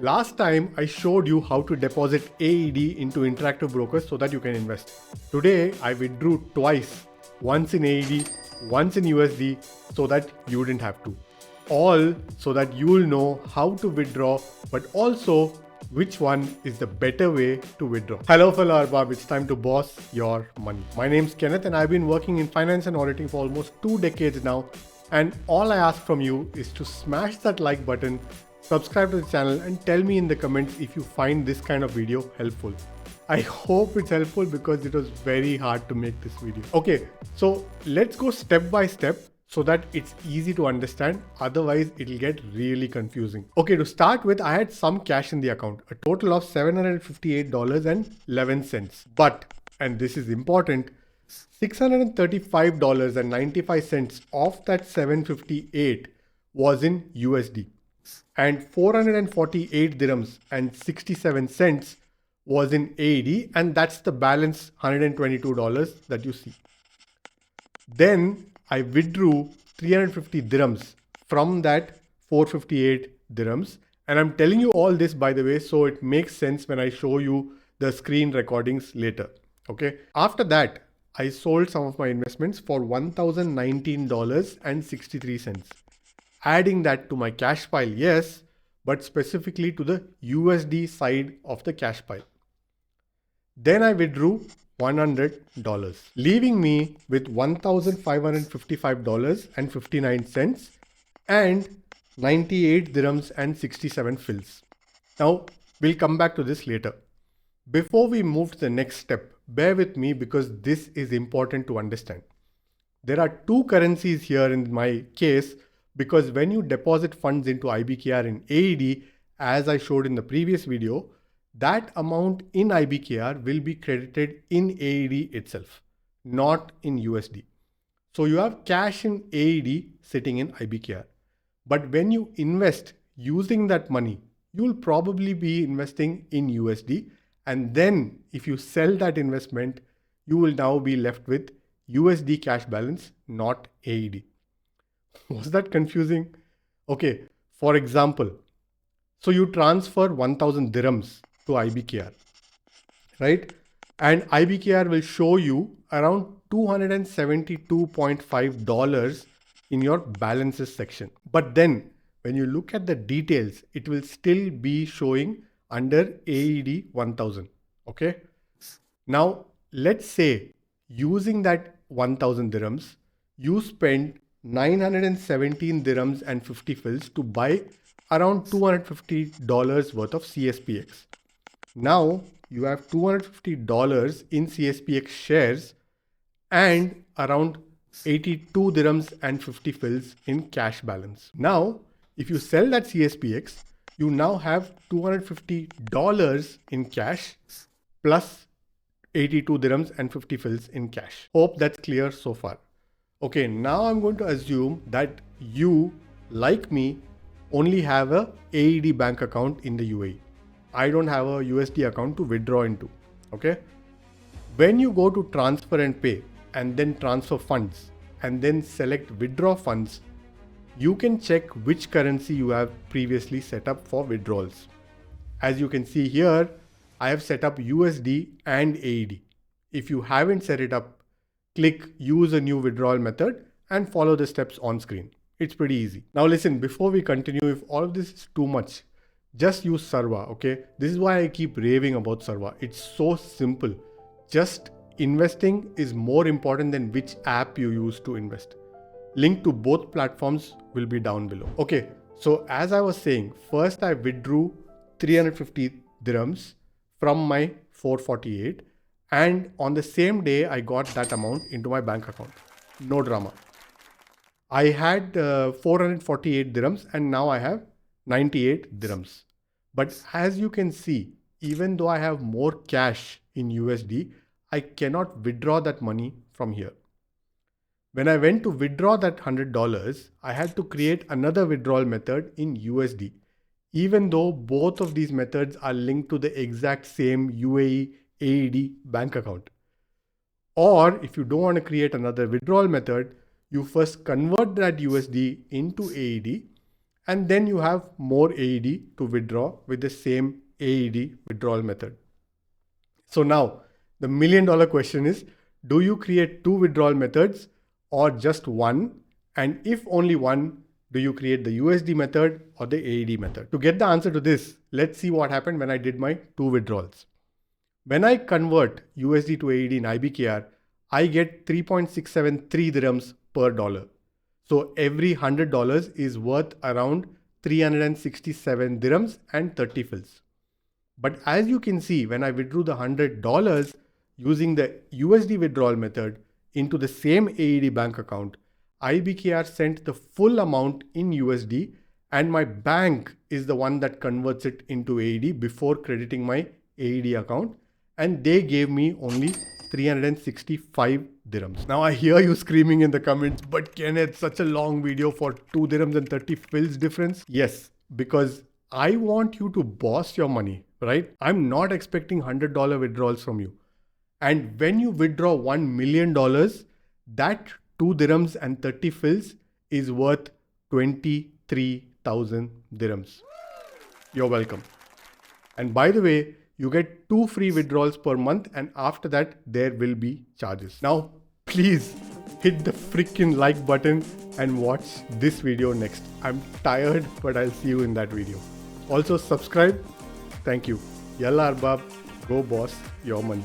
Last time I showed you how to deposit AED into interactive brokers so that you can invest. Today I withdrew twice, once in AED, once in USD, so that you didn't have to. All so that you will know how to withdraw, but also which one is the better way to withdraw. Hello fellow Arbab, it's time to boss your money. My name's Kenneth and I've been working in finance and auditing for almost 2 decades now, and all I ask from you is to smash that like button, subscribe to the channel and tell me in the comments if you find this kind of video helpful. I hope it's helpful because it was very hard to make this video. Okay, so let's go step by step so that it's easy to understand. Otherwise, it'll get really confusing. Okay, to start with, I had some cash in the account, a total of $758.11. But, and this is important, $635.95 of that 758 was in USD. And 448 dirhams and 67 cents was in AED, and that's the balance $122 that you see. Then I withdrew 350 dirhams from that 458 dirhams, and I'm telling you all this by the way so it makes sense when I show you the screen recordings later. Okay, after that I sold some of my investments for $1,019.63. Adding that to my cash pile, yes, but specifically to the USD side of the cash pile. Then I withdrew $100, leaving me with $1,555.59 and 98 dirhams and 67 fils. Now, we'll come back to this later. Before we move to the next step, bear with me because this is important to understand. There are two currencies here in my case, because when you deposit funds into IBKR in AED, as I showed in the previous video, that amount in IBKR will be credited in AED itself, not in USD. So you have cash in AED sitting in IBKR. But when you invest using that money, you'll probably be investing in USD. And then if you sell that investment, you will now be left with USD cash balance, not AED. Was that confusing? Okay, for example, so you transfer 1000 dirhams to IBKR, right? And IBKR will show you around $272.5 in your balances section. But then when you look at the details, it will still be showing under AED 1000. Okay. Now let's say using that 1000 dirhams, you spend 917 dirhams and 50 fils to buy around $250 worth of CSPX. Now you have $250 in CSPX shares and around 82 dirhams and 50 fils in cash balance. Now, if you sell that CSPX, you now have $250 in cash plus 82 dirhams and 50 fils in cash. Hope that's clear so far. Okay, now I'm going to assume that you, like me, only have a AED bank account in the UAE. I don't have a USD account to withdraw into. Okay. When you go to transfer and pay and then transfer funds and then select withdraw funds, you can check which currency you have previously set up for withdrawals. As you can see here, I have set up USD and AED. If you haven't set it up, click use a new withdrawal method and follow the steps on screen. It's pretty easy. Now listen, before we continue, if all of this is too much, just use Sarva, okay? This is why I keep raving about Sarva. It's so simple. Just investing is more important than which app you use to invest. Link to both platforms will be down below. Okay, so as I was saying, first I withdrew 350 dirhams from my 448 and on the same day I got that amount into my bank account. No drama. I had 448 dirhams and now I have 98 dirhams. But as you can see, even though I have more cash in USD, I cannot withdraw that money from here. When I went to withdraw that $100, I had to create another withdrawal method in USD, even though both of these methods are linked to the exact same UAE AED bank account. Or if you don't want to create another withdrawal method, you first convert that USD into AED And then you have more AED to withdraw with the same AED withdrawal method. So now the $1,000,000 question is, do you create two withdrawal methods or just one? And if only one, do you create the USD method or the AED method? To get the answer to this, let's see what happened when I did my two withdrawals. When I convert USD to AED in IBKR, I get 3.673 dirhams per dollar. So every $100 is worth around 367 dirhams and 30 fils. But as you can see, when I withdrew the $100 using the USD withdrawal method into the same AED bank account, IBKR sent the full amount in USD and my bank is the one that converts it into AED before crediting my AED account, and they gave me only 365 dirhams. Now I hear you screaming in the comments, but Kenneth, such a long video for 2 dirhams and 30 fils difference? Yes, because I want you to boss your money, right? I'm not expecting $100 withdrawals from you. And when you withdraw $1 million, that 2 dirhams and 30 fils is worth 23,000 dirhams. You're welcome. And by the way, you get 2 free withdrawals per month, and after that, there will be charges. Now, please hit the freaking like button and watch this video next. I'm tired, but I'll see you in that video. Also, subscribe. Thank you. Yalla Arbab, go boss your money.